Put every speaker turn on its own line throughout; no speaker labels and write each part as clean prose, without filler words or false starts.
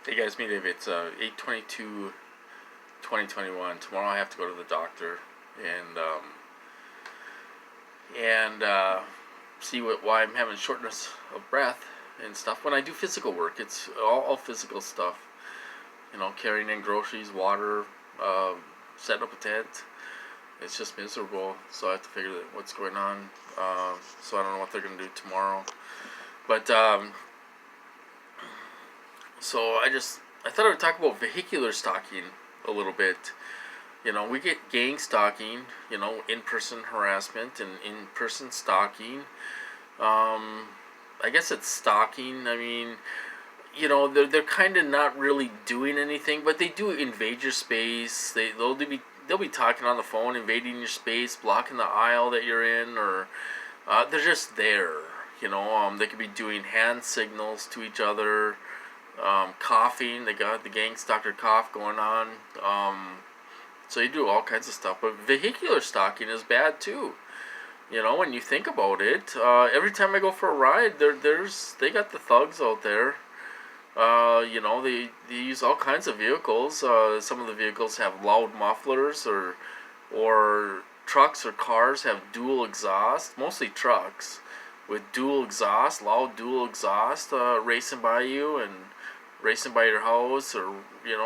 Hey guys, me Dave. It's 8/22/2021. Tomorrow I have to go to the doctor and see why I'm having shortness of breath and stuff. When I do physical work, it's all physical stuff. Carrying in groceries, water, setting up a tent. It's just miserable. So I have to figure out what's going on. So I don't know what they're gonna do tomorrow. But so I thought I would talk about vehicular stalking a little bit. We get gang stalking, in-person harassment and in-person stalking. I guess it's stalking. I mean, they're kind of not really doing anything, but they do invade your space. They'll be talking on the phone, invading your space, blocking the aisle that you're in, or they're just there. They could be doing hand signals to each other. Coughing, they got the gang stalker cough going on. So you do all kinds of stuff. But vehicular stalking is bad too. When you think about it, every time I go for a ride, they got the thugs out there. They use all kinds of vehicles. Some of the vehicles have loud mufflers, or trucks or cars have dual exhaust. Mostly trucks with dual exhaust, loud dual exhaust, racing by you and racing by your house, or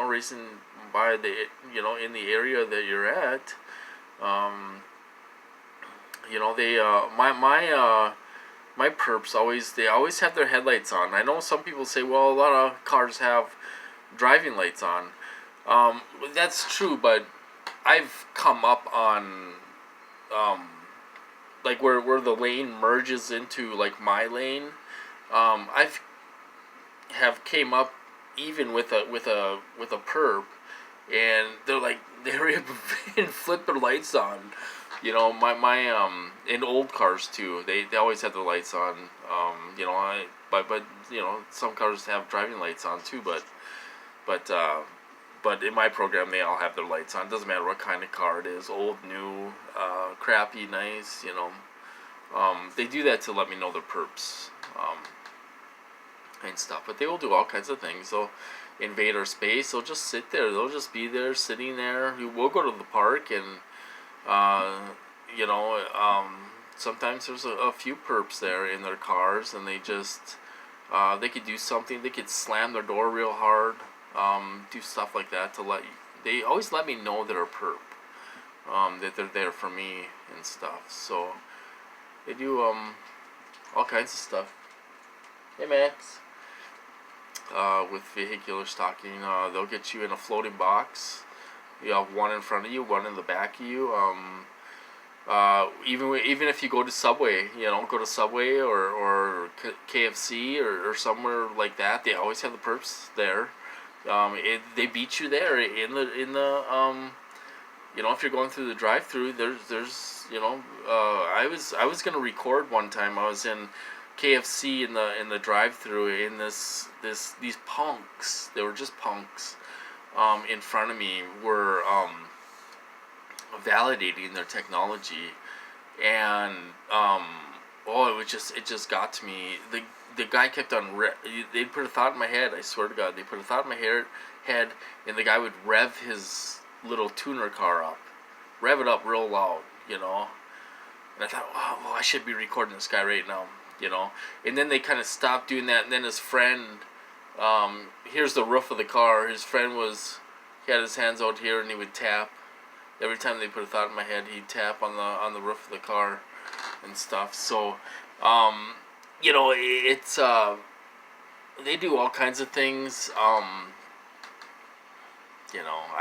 racing by the in the area that you're at. They my perps always have their headlights on. I know some people say, well, a lot of cars have driving lights on. That's true, but I've come up on like where the lane merges into like my lane. I've have came up even with a perp, and they're able to flip their lights on. My in old cars too, they always have their lights on. But some cars have driving lights on too, but in my program they all have their lights on. Doesn't matter what kind of car it is, old, new, crappy, nice. They do that to let me know they're perps. And stuff, but they will do all kinds of things. They'll invade our space. They'll just sit there. They'll just be there, sitting there. We'll go to the park, and sometimes there's a few perps there in their cars, and they just they could do something. They could slam their door real hard, do stuff like that to let you. They always let me know they're a perp, that they're there for me and stuff. So they do all kinds of stuff. Hey, Max. With vehicular stalking, they'll get you in a floating box. You have one in front of you, one in the back of you. Even if you go to Subway, go to Subway or KFC or somewhere like that, they always have the perps there. They beat you there in the if you're going through the drive-through. There's I was gonna record one time. I was in KFC in the drive-through, in these punks. They were just punks. In front of me were validating their technology, and it just got to me. The guy kept on they'd put a thought in my head. I swear to God, they put a thought in my head, and the guy would rev his little tuner car up, rev it up real loud, And I thought, wow, well, I should be recording this guy right now. And then they kind of stopped doing that, and then his friend, here's the roof of the car. His friend he had his hands out here, and he would tap. Every time they put a thought in my head, he'd tap on the roof of the car and stuff. So, it's they do all kinds of things. I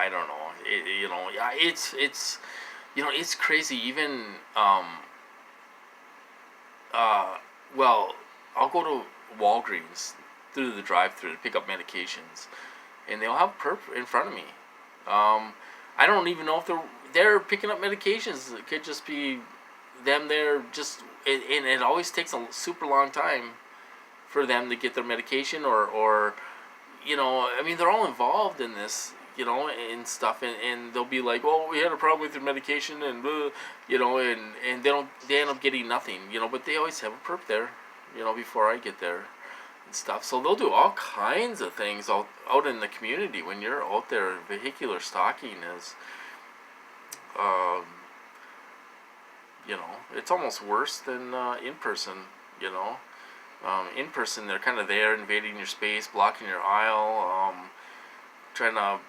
don't know. It's crazy. Even well, I'll go to Walgreens through the drive-thru to pick up medications, and they'll have perp in front of me. I don't even know if they're picking up medications. It could just be them there, and it always takes a super long time for them to get their medication, or they're all involved in this, and stuff, and they'll be like, well, we had a problem with your medication, and and they end up getting nothing, but they always have a perp there, before I get there. stuff. So they'll do all kinds of things out in the community when you're out there. Vehicular stalking is, um, it's almost worse than in person. You know, in person they're kind of there, invading your space, blocking your aisle, trying to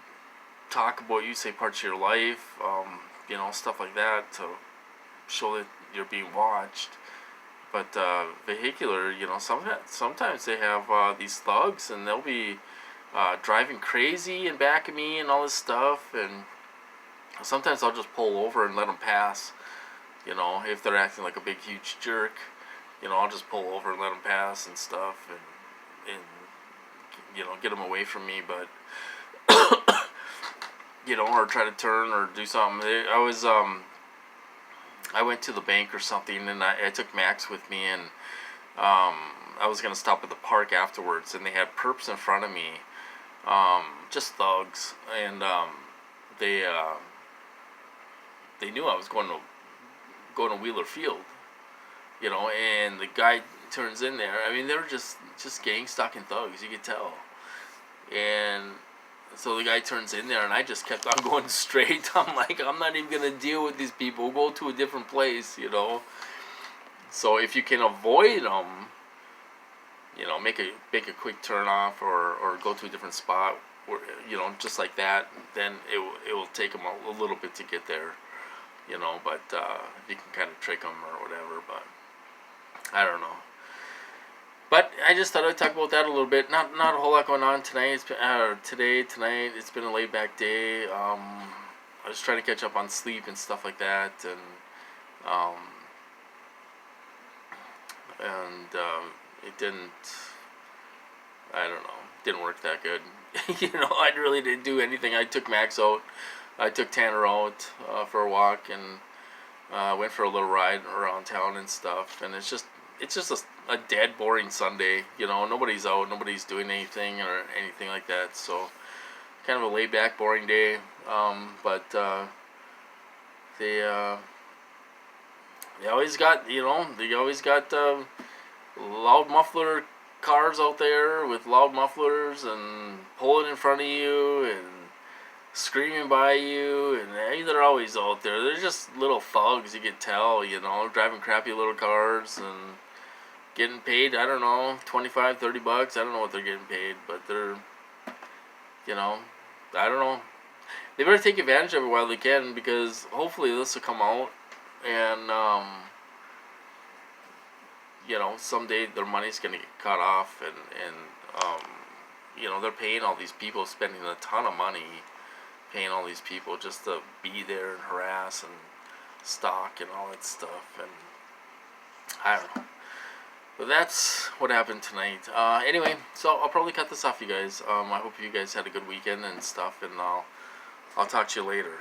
talk about you, say parts of your life, stuff like that to show that you're being watched. But vehicular, sometimes they have these thugs, and they'll be driving crazy in back of me and all this stuff. And sometimes I'll just pull over and let them pass. If they're acting like a big, huge jerk, I'll just pull over and let them pass and stuff, and get them away from me. But or try to turn or do something. I went to the bank or something, and I took Max with me, and I was gonna stop at the park afterwards, and they had perps in front of me, just thugs, and they knew I was going to Wheeler Field, and the guy turns in there. I mean, they were just gang stalking thugs, you could tell, and so the guy turns in there, and I just kept on going straight. I'm like, I'm not even going to deal with these people. Go to a different place, So if you can avoid them, make a quick turn off or go to a different spot, or, just like that, then it will take them a little bit to get there, But you can kind of trick them or whatever, but I don't know. But I just thought I'd talk about that a little bit. Not a whole lot going on tonight. It's been, tonight. It's been a laid back day. I was trying to catch up on sleep and stuff like that, and it didn't. I don't know. Didn't work that good. I really didn't do anything. I took Max out. I took Tanner out for a walk, and went for a little ride around town and stuff. And it's just a dead, boring Sunday. Nobody's out, nobody's doing anything or anything like that. So, kind of a laid back, boring day. But they always got loud muffler cars out there with loud mufflers and pulling in front of you and screaming by you, and they're always out there. They're just little thugs, you could tell, driving crappy little cars and getting paid, I don't know, $25, $30. I don't know what they're getting paid, but they're, I don't know. They better take advantage of it while they can, because hopefully this will come out, and, someday their money's going to get cut off, and they're paying all these people, spending a ton of money, paying all these people just to be there and harass and stalk and all that stuff, and I don't know. But that's what happened tonight. Anyway, so I'll probably cut this off, you guys. I hope you guys had a good weekend and stuff, and I'll talk to you later.